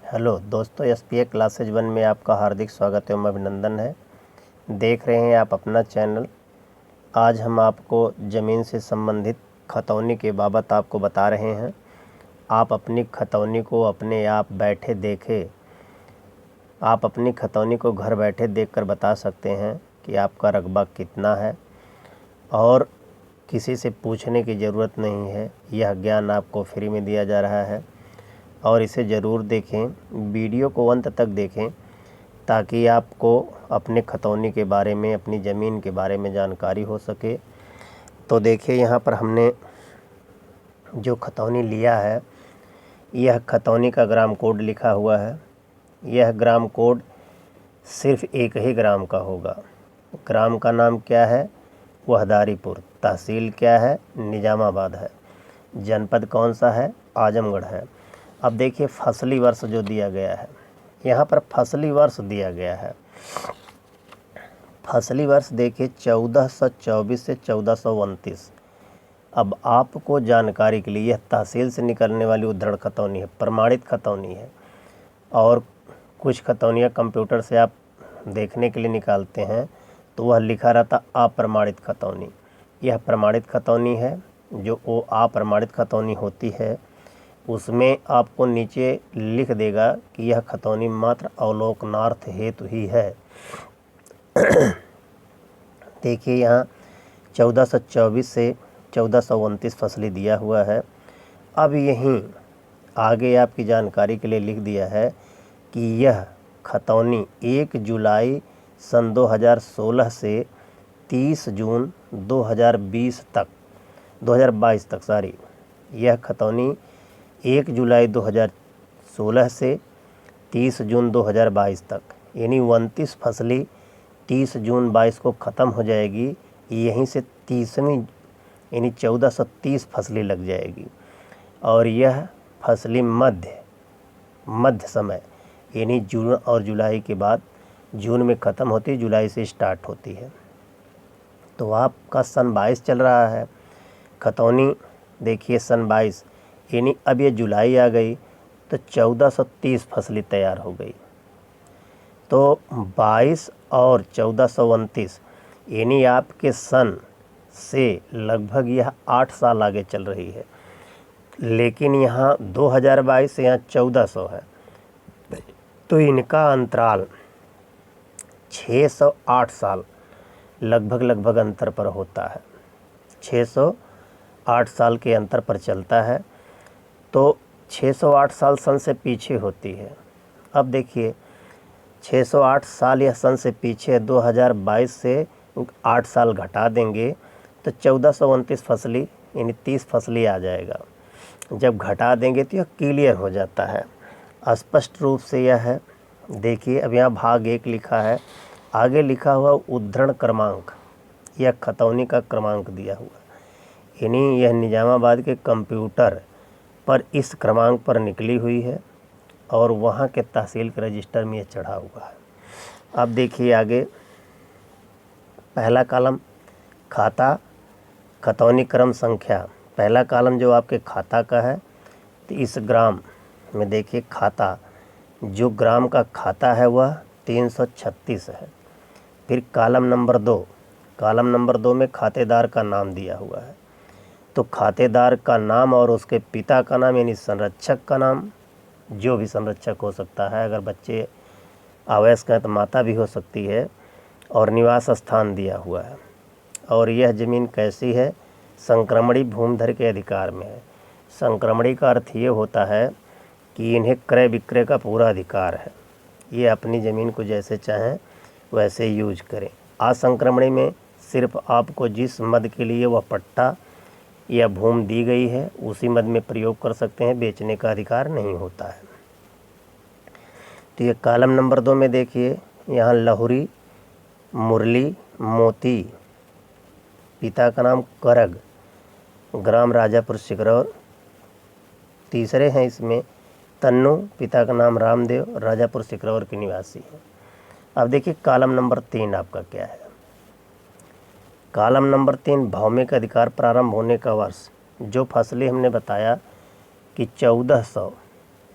Hello दोस्तों, SPA classes 1 में आपका हार्दिक स्वागत एवं अभिनंदन है। देख रहे हैं आप अपना चैनल। आज हम आपको ज़मीन से संबंधित खतौनी के बाबत आपको बता रहे हैं। आप अपनी खतौनी को अपने आप बैठे देखें। आप अपनी खतौनी को घर बैठे देखकर बता सकते हैं कि आपका रकबा कितना है और किसी से पूछने की ज़रूरत नहीं है। यह ज्ञान आपको फ्री में दिया जा रहा है और इसे ज़रूर देखें, वीडियो को अंत तक देखें ताकि आपको अपने खतौनी के बारे में, अपनी ज़मीन के बारे में जानकारी हो सके। तो देखिए, यहाँ पर हमने जो खतौनी लिया है, यह खतौनी का ग्राम कोड लिखा हुआ है। यह ग्राम कोड सिर्फ एक ही ग्राम का होगा। ग्राम का नाम क्या है? वहदारीपुर। तहसील क्या है? निजामाबाद है। जनपद कौन सा है? आजमगढ़ है। अब देखिए फसली वर्ष जो दिया गया है, यहाँ पर फसली वर्ष दिया गया है। फसली वर्ष देखिए 1424 से 1429। अब आपको जानकारी के लिए, यह तहसील से निकलने वाली उद्धरण खतौनी है, प्रमाणित खतौनी है। और कुछ खतौनियाँ कंप्यूटर से आप देखने के लिए निकालते हैं तो वह लिखा रहता अप्रमाणित खतौनी। यह प्रमाणित खतौनी है। जो वो अप्रमाणित खतौनी होती है उसमें आपको नीचे लिख देगा कि यह खतौनी मात्र अवलोकनार्थ हेतु ही है। देखिए यहाँ 1424 से 1429 फसली दिया हुआ है। अब यहीं आगे आपकी जानकारी के लिए लिख दिया है कि यह खतौनी 1 जुलाई सन 2016 से 30 जून 2022 तक यह खतौनी 1 जुलाई 2016 से 30 जून 2022 तक, यानी 29 फसली 30 जून 22 को ख़त्म हो जाएगी। यहीं से 30वीं यानी 1430 फसली लग जाएगी। और यह फसली मध्य समय यानी जून और जुलाई के बाद, जून में ख़त्म होती है, जुलाई से स्टार्ट होती है। तो आपका सन 22 चल रहा है। खतौनी देखिए सन 22 यानी अब ये जुलाई आ गई तो 1430 फसली तैयार हो गई। तो 22 और 1429 यानी आपके सन से लगभग यह 8 साल आगे चल रही है। लेकिन यहाँ 2022 से यहाँ 1400 है, तो इनका अंतराल 608 साल लगभग अंतर पर होता है। 608 साल के अंतर पर चलता है। तो 608 साल सन से पीछे होती है। अब देखिए 608 साल यह सन से पीछे, 2022 से 8 साल घटा देंगे तो 1429 फसली यानी 30 फसली आ जाएगा। जब घटा देंगे तो यह क्लियर हो जाता है, स्पष्ट रूप से यह है। देखिए अब यहाँ भाग 1 लिखा है, आगे लिखा हुआ उद्धरण क्रमांक, यह खतौनी का क्रमांक दिया हुआ, यानी यह निजामाबाद के कंप्यूटर पर इस क्रमांक पर निकली हुई है और वहाँ के तहसील के रजिस्टर में यह चढ़ा हुआ है। अब देखिए आगे पहला कॉलम खाता, खतौनी क्रम संख्या। पहला कॉलम जो आपके खाता का है, तो इस ग्राम में देखिए खाता, जो ग्राम का खाता है वह 336 है। फिर कॉलम नंबर 2 में खातेदार का नाम दिया हुआ है। तो खातेदार का नाम और उसके पिता का नाम यानी संरक्षक का नाम, जो भी संरक्षक हो सकता है, अगर बच्चे अवयस्क हैं तो माता भी हो सकती है। और निवास स्थान दिया हुआ है। और यह ज़मीन कैसी है? संक्रमणी भूमिधर के अधिकार में है। संक्रमणी का अर्थ ये होता है कि इन्हें क्रय विक्रय का पूरा अधिकार है। ये अपनी ज़मीन को जैसे चाहें वैसे यूज करें। असंक्रमणी में सिर्फ आपको जिस मद के लिए वह पट्टा या भूमि दी गई है उसी मद में प्रयोग कर सकते हैं, बेचने का अधिकार नहीं होता है। तो ये कॉलम नंबर 2 में देखिए, यहाँ लहुरी, मुरली, मोती, पिता का नाम करग, ग्राम राजापुर सिकरौर। तीसरे हैं इसमें तन्नू, पिता का नाम रामदेव, राजापुर सिकरौर के निवासी हैं। अब देखिए कॉलम नंबर 3 आपका क्या है। कॉलम नंबर 3 भौमिक अधिकार प्रारंभ होने का वर्ष। जो फसलें हमने बताया कि 1400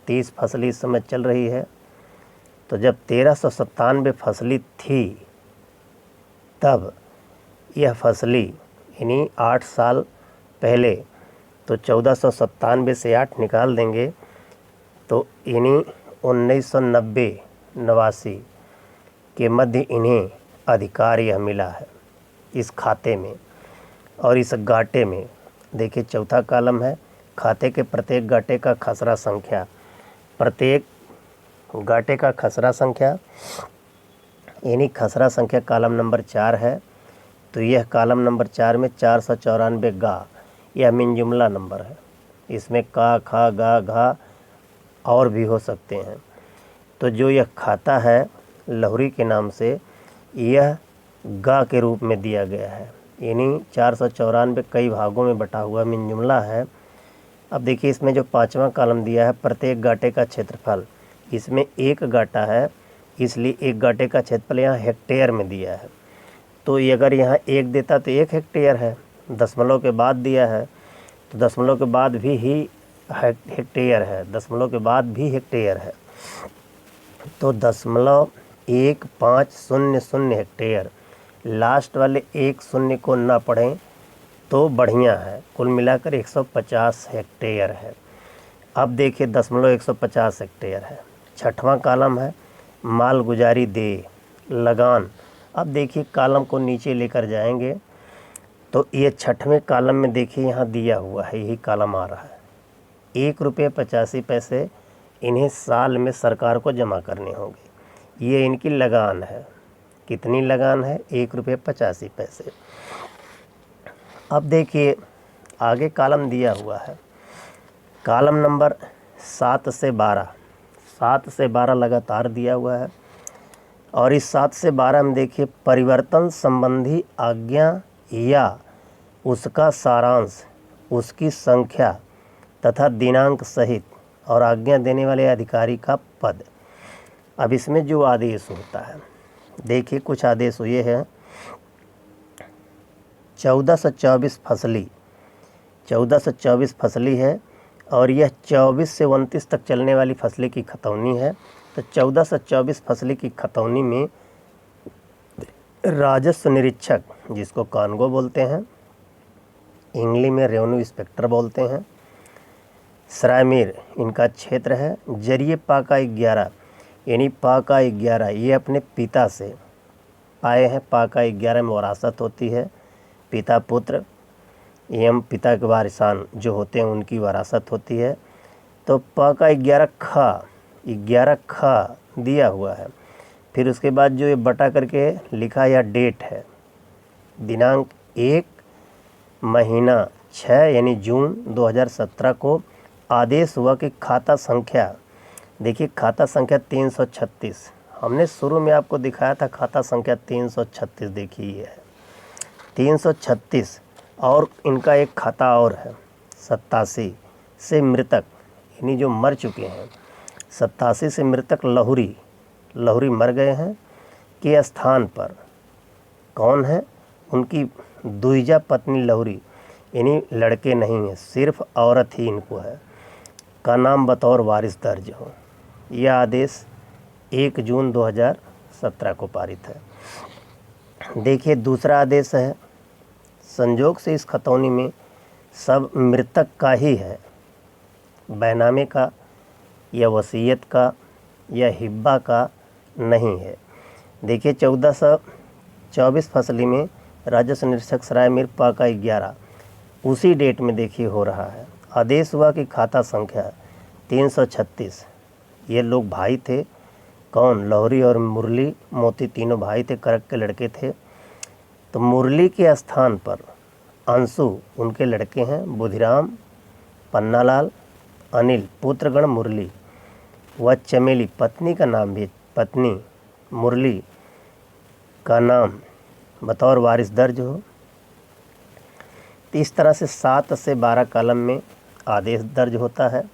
30 फसली इस समय चल रही है। तो जब 1397 फसली थी तब यह फसली यानी 8 साल पहले, तो 1497 से 8 निकाल देंगे तो यानी 1990-89 के मध्य इन्हें अधिकार यह मिला है इस खाते में और इस गाटे में। देखिए चौथा कॉलम है खाते के प्रत्येक गाटे का खसरा संख्या, प्रत्येक गाटे का खसरा संख्या यानी खसरा संख्या कॉलम नंबर 4 है। तो यह कॉलम नंबर 4 में 494 गा, यह मिन जुमला नंबर है। इसमें का, खा, गा, घा और भी हो सकते हैं। तो जो यह खाता है लहुरी के नाम से, यह गा के रूप में दिया गया है, यानी 494 कई भागों में बटा हुआ मिन जुमला है। अब देखिए इसमें जो 5वां कॉलम दिया है प्रत्येक गाटे का क्षेत्रफल, इसमें एक गाटा है इसलिए एक गाटे का क्षेत्रफल यहाँ हेक्टेयर में दिया है। तो ये अगर यहाँ 1 देता तो 1 हेक्टेयर है, दशमलव के बाद दिया है तो दशमलव के बाद भी ही हेक्टेयर है, दशमलव के बाद भी हेक्टेयर है। तो 0.1500 हेक्टेयर, लास्ट वाले 1 शून्य को ना पढ़ें तो बढ़िया है। कुल मिलाकर 150 हेक्टेयर है। अब देखिए 0.150 हेक्टेयर है। 6वां कॉलम है मालगुजारी दे लगान। अब देखिए कॉलम को नीचे लेकर जाएंगे तो ये 6वें कॉलम में देखिए यहाँ दिया हुआ है, यही कॉलम आ रहा है। 1 रुपये 85 पैसे इन्हें साल में सरकार को जमा करने होंगे। ये इनकी लगान है। कितनी लगान है? 1 रुपये 85 पैसे। अब देखिए आगे कॉलम दिया हुआ है, कॉलम नंबर 7 से 12, 7 से 12 लगातार दिया हुआ है। और इस 7 से 12 में देखिए परिवर्तन संबंधी आज्ञा या उसका सारांश, उसकी संख्या तथा दिनांक सहित और आज्ञा देने वाले अधिकारी का पद। अब इसमें जो आदेश होता है, देखिए कुछ आदेश ये हैं। 1424 फसली, 1424 फसली है और यह 24 से 29 तक चलने वाली फसली की खतौनी है। तो 1424 फसली की खतौनी में राजस्व निरीक्षक, जिसको कानगो बोलते हैं, इंग्लिश में रेवेन्यू इंस्पेक्टर बोलते हैं, सरायमीर इनका क्षेत्र है। जरिए पाका 11 यानी पाका 11 ये अपने पिता से पाए हैं। पाका 11 में वरासत होती है, पिता पुत्र एवं पिता के वारिसान जो होते हैं उनकी वरासत होती है। तो पाका 11 खा दिया हुआ है। फिर उसके बाद जो ये बटा करके लिखा या डेट है, दिनांक 1 महीना 6 यानी जून 2017 को आदेश हुआ कि खाता संख्या, देखिए खाता संख्या 336, हमने शुरू में आपको दिखाया था खाता संख्या 336, देखिए ये है 336। और इनका एक खाता और है 87 से मृतक, यानी जो मर चुके हैं, 87 से मृतक लहुरी मर गए हैं के स्थान पर कौन है? उनकी दुईजा पत्नी लहुरी, यानी लड़के नहीं हैं, सिर्फ औरत ही इनको है, का नाम बतौर वारिस दर्ज हो। यह आदेश 1 जून 2017 को पारित है। देखिए दूसरा आदेश है, संजोग से इस खतौनी में सब मृतक का ही है, बैनामे का या वसीयत का या हिब्बा का नहीं है। देखिए 1424 फसली में राजस्व निरीक्षक सरायमीर पाका 11 उसी डेट में देखिए हो रहा है। आदेश हुआ कि खाता संख्या 336, ये लोग भाई थे, कौन? लहुरी और मुरली मोती तीनों भाई थे, करक के लड़के थे। तो मुरली के स्थान पर अंशु उनके लड़के हैं, बुधिराम, पन्नालाल, अनिल पुत्रगण मुरली व चमेली पत्नी का नाम भी, पत्नी मुरली का नाम बतौर वारिस दर्ज हो। तो इस तरह से 7 से 12 कॉलम में आदेश दर्ज होता है।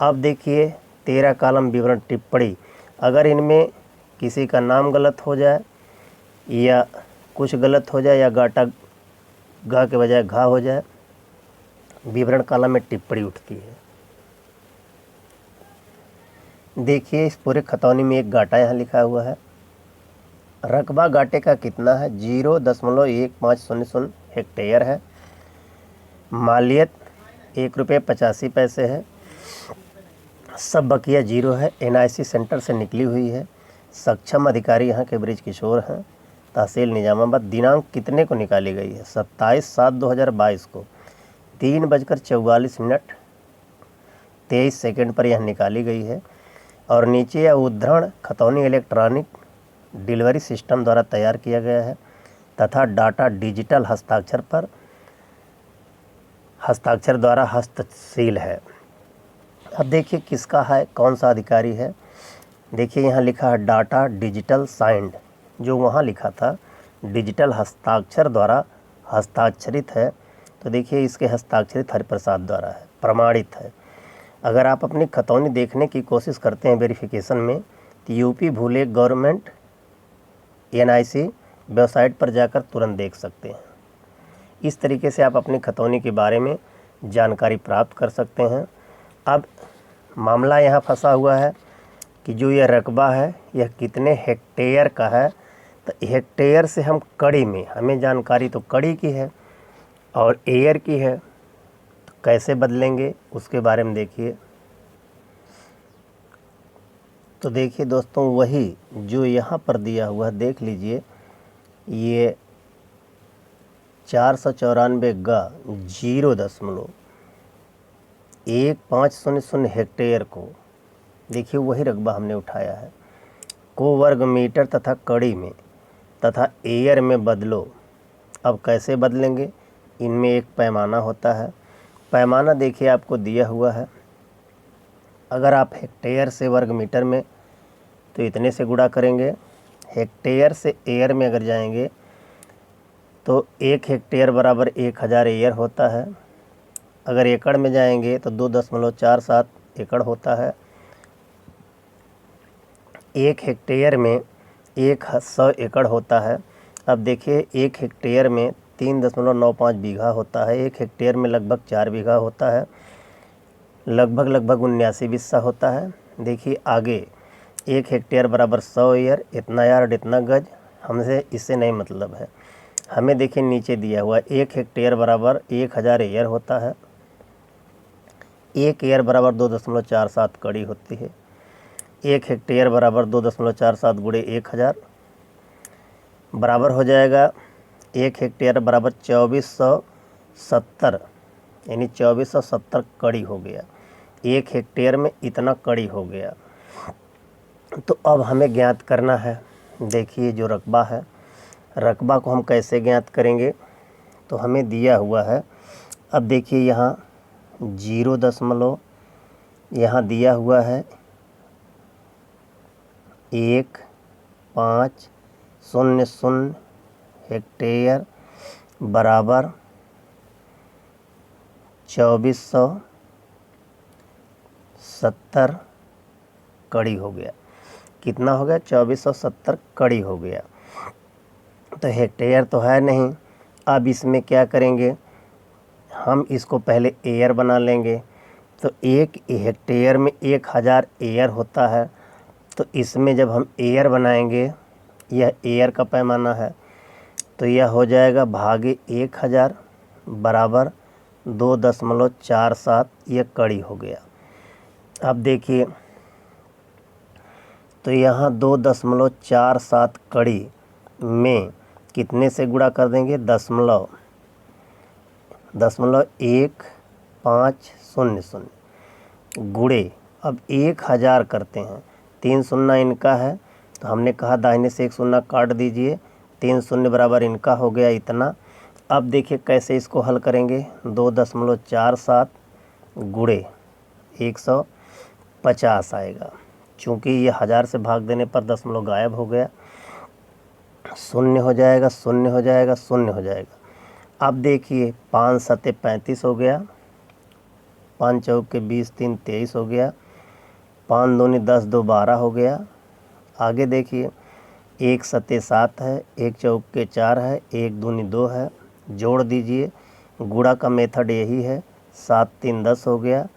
अब देखिए 13 कॉलम विवरण टिप्पणी, अगर इनमें किसी का नाम गलत हो जाए या कुछ गलत हो जाए या गाटा गा के बजाय घा हो जाए, विवरण कॉलम में टिप्पणी उठती है। देखिए इस पूरे खतौनी में एक घाटा यहाँ लिखा हुआ है। रकबा घाटे का कितना है? 0.1500 हेक्टेयर है। मालियत 1 रुपये 85 पैसे है। सब बकिया 0 है। NIC सेंटर से निकली हुई है। सक्षम अधिकारी यहाँ के ब्रिज किशोर हैं, तहसील निजामाबाद। दिनांक कितने को निकाली गई है? 27/7/2022 को 3:44 23 सेकंड पर यह निकाली गई है। और नीचे यह उद्धरण खतौनी इलेक्ट्रॉनिक डिलीवरी सिस्टम द्वारा तैयार किया गया है तथा डाटा डिजिटल हस्ताक्षर द्वारा हस्तशील है। अब देखिए किसका है, कौन सा अधिकारी है। देखिए यहाँ लिखा है डाटा डिजिटल साइंड, जो वहाँ लिखा था डिजिटल हस्ताक्षर द्वारा हस्ताक्षरित है। तो देखिए इसके हस्ताक्षरित हरिप्रसाद द्वारा है, प्रमाणित है। अगर आप अपनी खतौनी देखने की कोशिश करते हैं वेरिफिकेशन में, तो यूपी भूले गवर्नमेंट NIC वेबसाइट पर जाकर तुरंत देख सकते हैं। इस तरीके से आप अपनी खतौनी के बारे में जानकारी प्राप्त कर सकते हैं। अब मामला यहाँ फंसा हुआ है कि जो यह रकबा है यह कितने हेक्टेयर का है। तो हेक्टेयर से हम कड़ी में, हमें जानकारी तो कड़ी की है और एयर की है, तो कैसे बदलेंगे उसके बारे में देखिए। तो देखिए दोस्तों, वही जो यहाँ पर दिया हुआ है देख लीजिए, ये 494 गा 0.1500 हेक्टेयर को, देखिए वही रकबा हमने उठाया है, को वर्ग मीटर तथा कड़ी में तथा एयर में बदलो। अब कैसे बदलेंगे? इनमें एक पैमाना होता है। पैमाना देखिए आपको दिया हुआ है। अगर आप हेक्टेयर से वर्ग मीटर में तो इतने से गुणा करेंगे। हेक्टेयर से एयर में अगर जाएंगे तो 1 हेक्टेयर बराबर 1000 एयर होता है। अगर एकड़ में जाएंगे तो 2.47 एकड़ होता है। 1 हेक्टेयर में 100 एकड़ होता है। अब देखिए 1 हेक्टेयर में 3.95 बीघा होता है। 1 हेक्टेयर में लगभग 4 बीघा होता है। लगभग 79 बिस्सा होता है। देखिए आगे 1 हेक्टेयर बराबर 100 एयर, इतना यार्ड इतना गज, हमसे इससे नहीं मतलब है। हमें देखिए नीचे दिया हुआ 1 हेक्टेयर बराबर 1000 एयर होता है। 1 एयर बराबर 2.47 कड़ी होती है। 1 हेक्टेयर बराबर 2.47 गुणे 1000 बराबर हो जाएगा 1 हेक्टेयर बराबर 2470, यानी 2470 कड़ी हो गया। 1 हेक्टेयर में इतना कड़ी हो गया। तो अब हमें ज्ञात करना है। देखिए जो रकबा है, रकबा को हम कैसे ज्ञात करेंगे? तो हमें दिया हुआ है। अब देखिए यहाँ 0 यहाँ दिया हुआ है 1500 हेक्टेयर बराबर 2470 कड़ी हो गया। कितना हो गया? 2470 कड़ी हो गया। तो हेक्टेयर तो है नहीं। अब इसमें क्या करेंगे? हम इसको पहले एयर बना लेंगे। तो 1 हेक्टेयर में 1000 एयर होता है। तो इसमें जब हम एयर बनाएंगे, यह एयर का पैमाना है, तो यह हो जाएगा भागे 1000 बराबर 2.47, यह कड़ी हो गया। अब देखिए तो यहाँ 2.47 कड़ी में कितने से गुणा कर देंगे? 0.1500 गुणे, अब 1000 करते हैं। 3 शून्य इनका है, तो हमने कहा दाहिने से 1 शून्य काट दीजिए। 3 शून्य बराबर इनका हो गया इतना। अब देखिए कैसे इसको हल करेंगे। 2.47 गुणे 150 आएगा। चूँकि ये 1000 से भाग देने पर दशमलव गायब हो गया, शून्य हो जाएगा, शून्य हो जाएगा, शून्य हो जाएगा। अब देखिए 5 सते 35 हो गया, 5 चौके 20, 3 23 हो गया, 5 दूनी 10, 2 12 हो गया। आगे देखिए 1 सते 7 है, 1 चौके 4 है, 1 दूनी 2 है, जोड़ दीजिए। गुणा का मेथड यही है। 7 3 10 हो गया,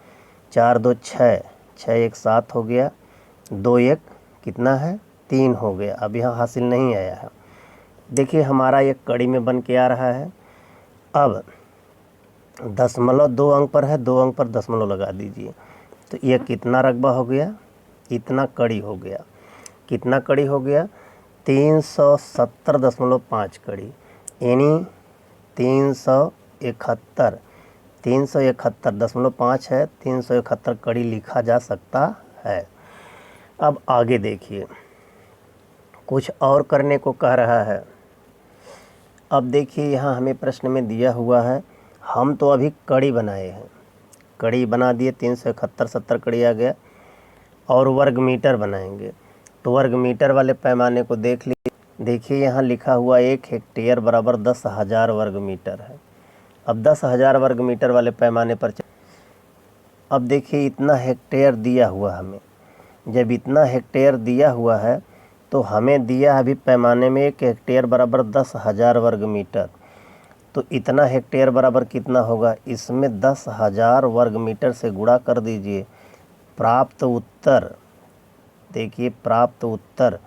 4 2 6, 6 1 7 हो गया। 2 1 कितना है 3 हो गया। अब यहाँ हासिल नहीं आया है। देखिए हमारा एक कड़ी में बन के आ रहा है। अब दशमलव 2 अंक पर है, 2 अंक पर दशमलव लगा दीजिए। तो ये कितना रकबा हो गया, इतना कड़ी हो गया। कितना कड़ी हो गया 370.5 कड़ी, यानी 371.5 है, 371 कड़ी लिखा जा सकता है। अब आगे देखिए, कुछ और करने को कह रहा है। अब देखिए यहाँ हमें प्रश्न में दिया हुआ है, हम तो अभी कड़ी बनाए हैं, कड़ी बना दिए 371 70 कड़ी आ गया, और वर्ग मीटर बनाएंगे। तो वर्ग मीटर वाले पैमाने को देख लीजिए। देखिए यहाँ लिखा हुआ 1 हेक्टेयर बराबर 10,000 वर्ग मीटर है। अब 10,000 वर्ग मीटर वाले पैमाने पर अब देखिए इतना हेक्टेयर दिया हुआ हमें, जब इतना हेक्टेयर दिया हुआ है तो हमें दिया अभी पैमाने में 1 हेक्टेयर बराबर 10,000 वर्ग मीटर। तो इतना हेक्टेयर बराबर कितना होगा, इसमें 10,000 वर्ग मीटर से गुणा कर दीजिए। प्राप्त उत्तर देखिए, प्राप्त उत्तर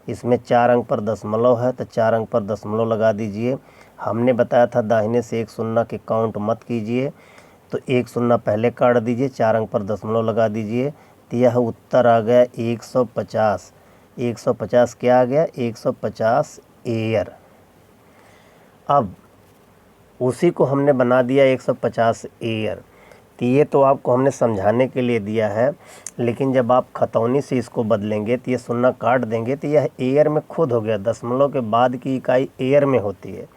इसमें 4 अंक पर दशमलव है, तो 4 अंक पर दशमलव लगा दीजिए। हमने बताया था दाहिने से 1 शून्य के काउंट मत कीजिए, तो 1 शून्य पहले काट दीजिए, 4 अंक पर दशमलव लगा दीजिए। तो यह उत्तर आ गया 150। 150 क्या आ गया 150 एयर। अब उसी को हमने बना दिया 150 एयर। तो ये तो आपको हमने समझाने के लिए दिया है, लेकिन जब आप खतौनी से इसको बदलेंगे तो ये शून्य काट देंगे तो यह एयर में खुद हो गया। दशमलव के बाद की इकाई एयर में होती है।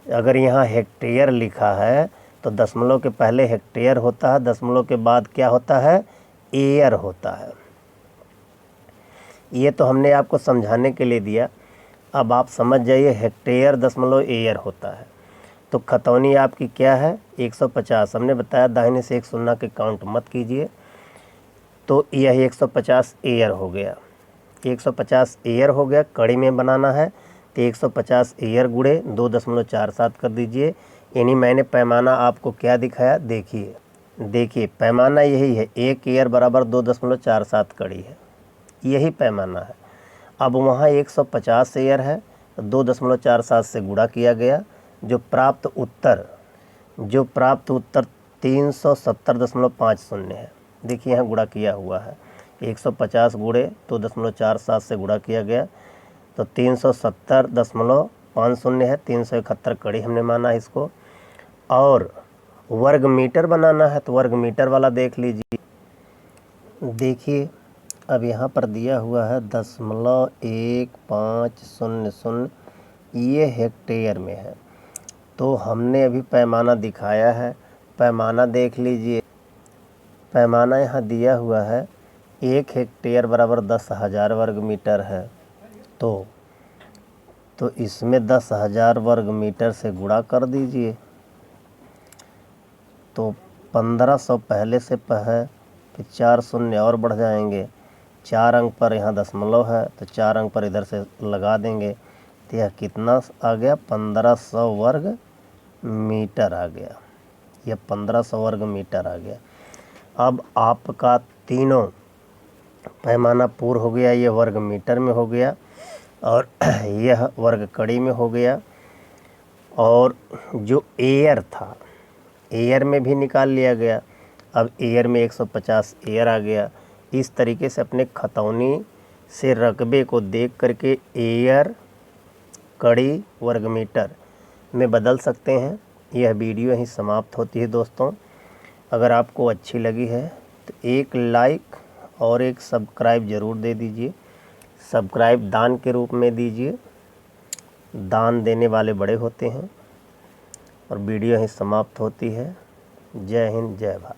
अगर यहाँ हेक्टेयर लिखा है तो दशमलव के पहले हेक्टेयर होता है, दशमलव के बाद क्या होता है एयर होता है। ये तो हमने आपको समझाने के लिए दिया। अब आप समझ जाइए, हेक्टेयर दशमलव एयर होता है। तो खतौनी आपकी क्या है 150। हमने बताया दाहिने से 1 शून्य के काउंट मत कीजिए, तो यह 150 एयर हो गया। 150 एयर हो गया, कड़ी में बनाना है तो 150 एयर गुणे 2.47 कर दीजिए। यानी मैंने पैमाना आपको क्या दिखाया, देखिए पैमाना यही है, 1 एयर बराबर 2.47 कड़ी है, यही पैमाना है। अब वहाँ 150 एयर है, 2.47 से गुणा किया गया। जो प्राप्त उत्तर 370.50 है। देखिए यहाँ गुणा किया हुआ है, 150 गुणे 2.47 से गुणा किया गया, तो 370.50 है। 371 कड़ी हमने माना इसको। और वर्ग मीटर बनाना है तो वर्ग मीटर वाला देख लीजिए। देखिए अब यहाँ पर दिया हुआ है 0.1500, ये हेक्टेयर में है। तो हमने अभी पैमाना दिखाया है, पैमाना देख लीजिए। पैमाना यहाँ दिया हुआ है 1 हेक्टेयर बराबर 10,000 वर्ग मीटर है। तो इसमें 10,000 वर्ग मीटर से गुणा कर दीजिए। तो 1500 पहले से है, फिर 4 शून्य और बढ़ जाएंगे, 4 अंक पर यहाँ दशमलव है तो 4 अंक पर इधर से लगा देंगे। तो यह कितना आ गया 1500 वर्ग मीटर आ गया। यह 1500 वर्ग मीटर आ गया। अब आपका तीनों पैमाना पूर्ण हो गया। ये वर्ग मीटर में हो गया और यह वर्ग कड़ी में हो गया। और जो एयर था, एयर में भी निकाल लिया गया। अब एयर में 150 एयर आ गया। इस तरीके से अपने खतौनी से रकबे को देख करके एयर, कड़ी, वर्ग मीटर में बदल सकते हैं। यह वीडियो यहीं समाप्त होती है दोस्तों। अगर आपको अच्छी लगी है तो एक लाइक और एक सब्सक्राइब ज़रूर दे दीजिए। सब्सक्राइब दान के रूप में दीजिए, दान देने वाले बड़े होते हैं। और वीडियो यहीं समाप्त होती है। जय हिंद, जय भारत।